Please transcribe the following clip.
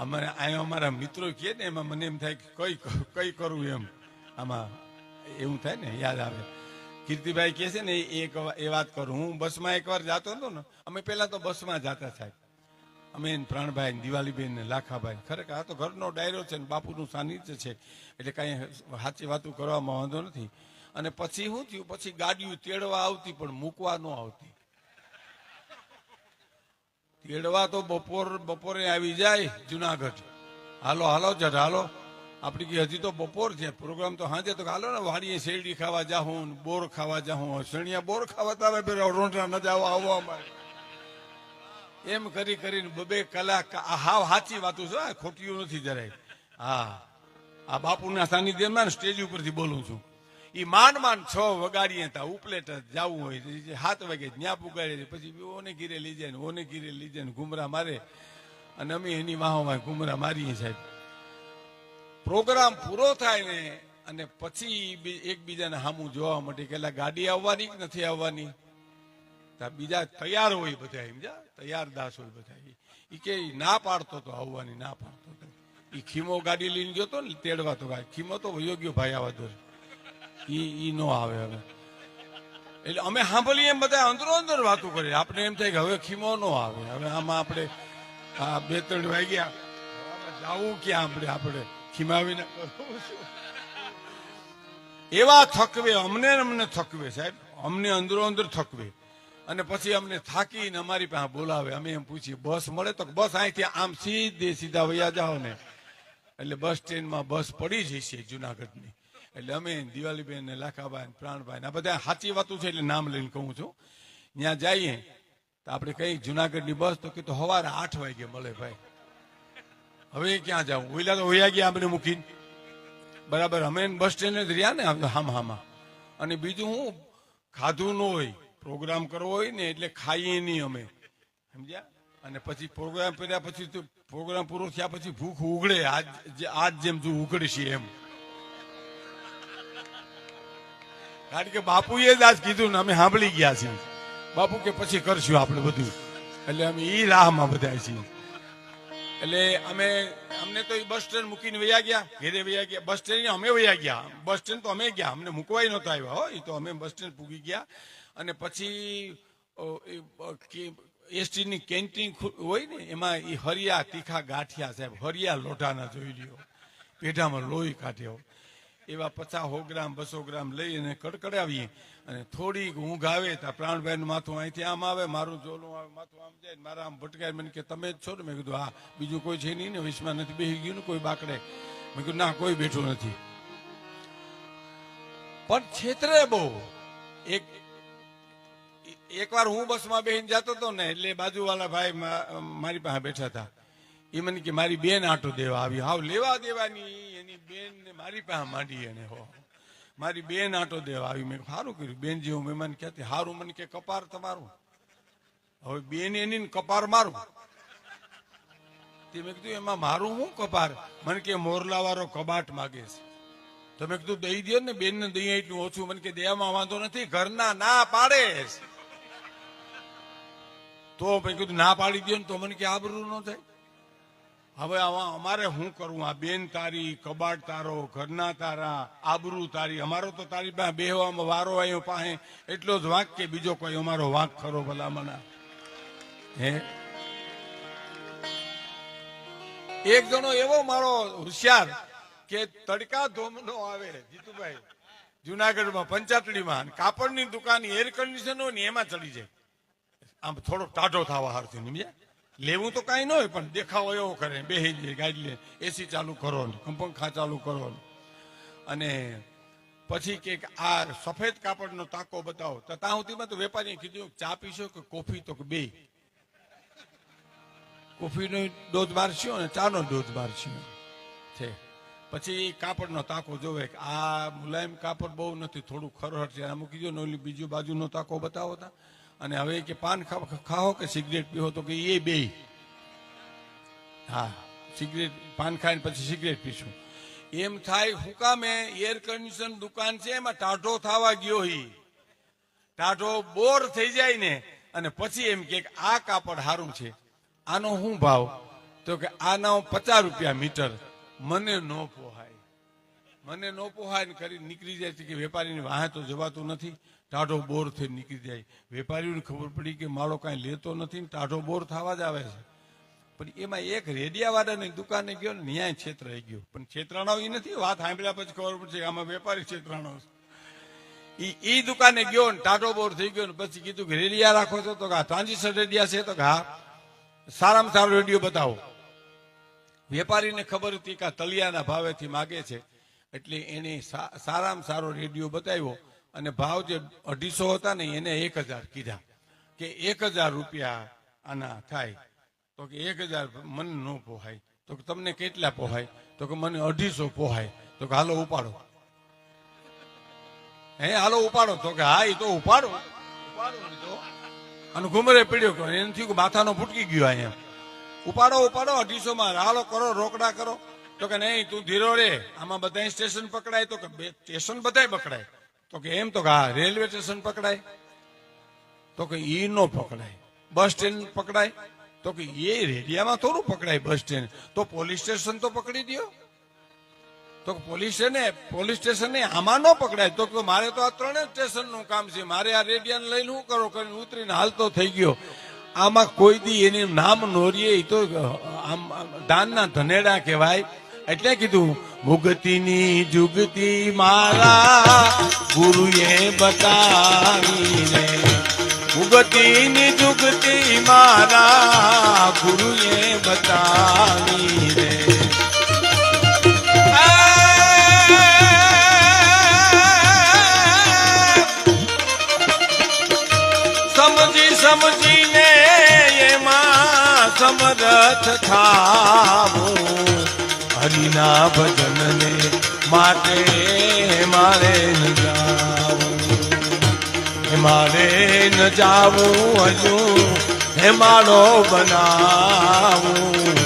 અમારે અહીંયા અમારા મિત્રો કહે ને એમાં મને એમ થાય કે કઈ કરવું એમ આમાં એવું થાય ને યાદ આવે. કીર્તિભાઈ કહે છે ને એ વાત કરું. હું બસમાં એકવાર જતો હતો ને, અમે પેલા તો બસમાં જતા સાહેબ, અમે પ્રાણભાઈ દિવાલીબેન ને લાખાભાઈ. ખરેખર આ તો ઘરનો ડાયરો છે ને બાપુનું સાનિધ્ય છે એટલે કઈ સાચી વાતો કરવામાં વાંધો નથી. અને પછી શું થયું, પછી ગાડીઓ તેડવા આવતી પણ મૂકવા ન આવતી. તેડવા તો બપોરે આવી જાય જુનાગઢ, હાલો હાલો જટ હાલો, આપડી કે હજી તો બપોર છે, પ્રોગ્રામ તો સાંજે, તો હાલો ને વાડીએ શેરડી ખાવા જાઉં, બોર ખાવા જાઉં, શેણિયા બોર ખાવા તારે રોંઢા ન જાવ આવવા અમારે. એમ કરી કરીને 2 કલાક. હાવ સાચી વાતું છે, ખોટીયું નથી જરાય. હા, આ બાપુના સાનિધ્યમાં સ્ટેજ ઉપરથી બોલું છું. ઈ માંડ 6 વગાડીએ તા ઉપલેટ જવું હોય 7 વાગે ન્યા પુગાડી, પછી ઓને ઘીરે લઈ જાય ને ઓને ઘીરે લઈ જાય ને ઘુમરા મારે, અને અમે એની વાહોમાં ઘુમરા મારીએ સાહેબ. પ્રોગ્રામ પૂરો થાય ને અને પછી એકબીજાને સામું જોવા માટે કે ગાડી આવવાની કે નથી આવવાની. બીજા તૈયાર હોય બધા, સમજ્યા, તૈયાર દાસ હોય બધા. ઈ કે ના પાડતો તો આવવાની, ના પાડતો તો. ઈ ખીમો ગાડી લઈને ગયો તો ને તેડવા, તો ખીમો તો વયો ગયો ભાઈ આવા દોર, ઈ નો આવે હવે. એટલે અમે સાંભળીએ એમ બધા અંદરો અંદર વાતો કરીએ. આપણે એમ થાય કે હવે ખીમો નો આવે, હવે આમાં આપણે 2-3 વાગ્યા જાવું ક્યાં આપણે ખીમાવીને એવા થકવે, અમને થકવે સાહેબ, અમને અંદરો અંદર થકવે. અને પછી અમને થાકીને અમારી પાસે બોલાવે. અમે એમ પૂછીએ બસ મળે તો, બસ અહીંથી આમ સીધા વયા જાઓ ને એટલે બસ સ્ટેન્ડમાં બસ પડી જશે જુનાગઢની. એટલે અમે દિવાલીબેન ને લાખાભાઈ પ્રાણભાઈ આ બધા સાચી વાતું છે એટલે નામ લઈને કહું છું. ત્યાં જઈએ તો આપણે કઈ જુનાગઢની બસ, તો કે તો સવારે 8 વાગે મળે ભાઈ. હવે ક્યાં જાવ, ઓઈલા તો હોયા ગયા આપણે મૂકીને. બરાબર, અમે બસ સ્ટેન્ડ જ રહ્યા ને હામાં. અને બીજું હું ખાધું ન હોય, પ્રોગ્રામ કરવો હોય ને એટલે ખાઈએ નહીં અમે, સમજ્યા. અને પછી પ્રોગ્રામ કર્યા પછી તો પ્રોગ્રામ પૂરો થયા પછી ભૂખ ઉગડે, આજ જેમ જો ઉગડશે એમ. કારણ કે બાપુએ જ આજ કીધું ને અમે સાંભળી ગયા છીએ. બાપુ કે પછી કરશું આપણે બધું, એટલે અમે ઈ રાહમાં બધા છીએ. એટલે અમને તો બસ સ્ટેન્ડ મૂકીને વયા ગયા, ઘેરે વયા ગયા. બસ સ્ટેન્ડ અમે વયા ગયા, બસ સ્ટેન્ડ તો અમે ગયા, અમને મૂકવાય નહોતા આવ્યા હો. એ તો અમે બસ સ્ટેન્ડ પૂગી ગયા. અને પછી એસટી ની કેન્ટીન હોય ને એમાં એ હરિયા તીખા ગાંઠિયા સાહેબ, હરિયા લોઢાના જોઈ લ્યો, પેઢામાં લોહી કાઢ્યો, એવા 50-100 ગ્રામ 200 ગ્રામ લઈ અને કડકડાવીએ. અને થોડીક ઊંઘ આવે તો પ્રાણભાઈ નું માથું અહીંથી આમ આવે, મારું જોલું આવે, માથું આમ જાય, મારા આમ ભટકાય. મને કે તમે જ છો ને? મેં કીધું હા. બીજું કોઈ છે નહીં ને? વિશ્વાસ નથી બેસી ગયું ને કોઈ બાકડે? મેં કીધું ના, કોઈ બેઠું નથી. પણ છેતરે બહુ. એકવાર હું બસમાં બેસીને જતો હતો ને એટલે બાજુવાળા ભાઈ મારી પાસે બેઠા હતા. એ મને કે મારી બેન આટો દેવા આવી. હાવ લેવા દેવાની એની બેન ને મારી પાસે માંડી. એને મારી બેન આટો દેવા આવી. મેં સારું કર્યું, બેન જેવું મહેમાન ક્યાંથી સારું. મને કે કપાર તમારું. હવે બેન એની કપાર મારું. તે મેં કીધું એમાં મારું શું કપાર? મને કે મોરલા વાળો કબાટ માગે છે. તો મેં કીધું દઈ દો ને બેન ને, દઈ એટલું ઓછું. મને કે દેવામાં વાંધો નથી, ઘરના ના પાડે. તો મેં કીધું ના પાડી દો ને તો મને કે આબરૂ ન થાય. હવે અમારે શું કરવું? આ બેન તારી, કબાટ તારો, ઘરના તારા, આબરૂ તારી. અમારો તો તારી પાસે બેહવામાં વારો આવ્યો પાસે એટલો જ વાંક, કે બીજો કોઈ અમારો વાંક ખરો ભલામણા? હે, એક જણો એવો મારો હોશિયાર કે તડકા ધોમ નો આવે, જીતુભાઈ, જુનાગઢમાં પંચાટડીમાં કાપડની દુકાન, એર કન્ડિશન હોય ને એમાં ચડી જાય. આમ થોડોક ટાઢો થવા હારથી સમજ્યા. લેવું તો કઈ ન હોય પણ દેખાવો એવો કરે, બેસી જાય ગાડી લે, એસી ચાલુ કરો ને પંખા ચાલુ કરો ને. અને પછી કે આ સફેદ કાપડનો તાકો બતાવો. તો ત્યાં સુધીમાં તો વેપારીએ કીધું ચા પીશો કે કોફી? તો કે બે. કોફીનો ડોઝ બારસ્યો અને ચાનો ડોઝ બારસ્યો છે. પછી કાપડનો તાકો જોવે કે આ મુલાયમ કાપડ બહુ નથી, થોડું ખરહટ છે, મૂકી દો ને ઓલી બીજું બાજુનો તાકો બતાવો તા. અને હવે કે પાન ખાઓ કે સિગરેટ પીવો? તો કે એ બે. હા, સિગરેટ, પાન ખાઈને પછી સિગરેટ પીશું. એમ થાય હું કામે? એર કન્ડિશન દુકાન છે એમાં ટાઢો થવા ગયો. ટાઢો બોર થઈ જાય ને અને પછી એમ કે આ કાપડ સારું છે, આનો શું ભાવ? તો કે આના 50 રૂપિયા મીટર, મને નો પોહાય, મને નો પોહાય ને કરી નીકળી જાય છે કે વેપારીની વાહે તો જવાતું નથી, ટાઢો બોર થઈ નીકળી જાય. વેપારીઓને ખબર પડી કે માળો કાંઈ લેતો નથી ને ટાઢો બોર થવા જ આવે છે. પણ એમાં એક રેડિયાવાળાની દુકાને ગયો ને ન્યાય છેતરાઈ ગયો. પણ છેતરાણો એ નથી, વાત સાંભળ્યા પછી ખબર પડશે કે આમાં વેપારી છેતરાણો છે. ઈ દુકાને ગયો ને ટાઢો બોર થઈ ગયો ને પછી કીધું કે રેડિયા રાખો છો? તો આ ટ્રાન્ઝિસ્ટર રેડિયા છે. તો હા, સારામાં સારો રેડિયો બતાવો. વેપારીને ખબર હતી કે તલિયાના ભાવેથી માગે છે, એટલે એને સારામાં સારો રેડિયો બતાવ્યો અને ભાવ જે 250 હતા ને એને 1000 કીધા કે 1000 રૂપિયા આના થાય. તો કે 1000 મને ન પોહાય. તો કે તમને કેટલા પોહાય? તો કે મને 250 પોહાય. તો કે હાલો ઉપાડો. હાલો ઉપાડો. તો કે હા, એ તો ઉપાડો તો અને ઘુમરે પીડ્યો કરો એનાથી માથાનો ફૂટકી ગયો. અહીંયા ઉપાડો 250 માં હાલો કરો, રોકડા કરો. તો કે નહીં, તું ધીરો રે, આમાં બધા સ્ટેશન પકડાય. તો કે સ્ટેશન બધા પકડાય. તો કે એમ? તો કે હા, રેલવે સ્ટેશન પકડાય. તો કે ઈ નો પકડાય. બસ સ્ટેન્ડ પકડાય. તો કે એ રેડિયામાં થોડું પકડાય બસ સ્ટેન્ડ. તો પોલીસ સ્ટેશન તો પકડી દો. તો પોલીસ સ્ટેશન આમાં ન પકડાય. તો મારે તો આ 3 સ્ટેશન નું કામ છે, મારે આ રેડિયાને લઈને શું કરો કરીને ઉતરીને હાલતો થઈ ગયો. આમાં કોઈ દી એનું નામ નોરીએ, તો આમ દાનના ધનેડા કહેવાય. એટલે કીધું મુગતીની જુગતી મારા ગુરુએ બતાવી રે, મુગતીની જુગતી મારા ગુરુએ બતાવી રે. સમજીને એમાં સમરથ થાવું, હરિના ભજનને માટે મારે ન જાવું, મારે ન જાવું હજુ હે માળો બનાવું.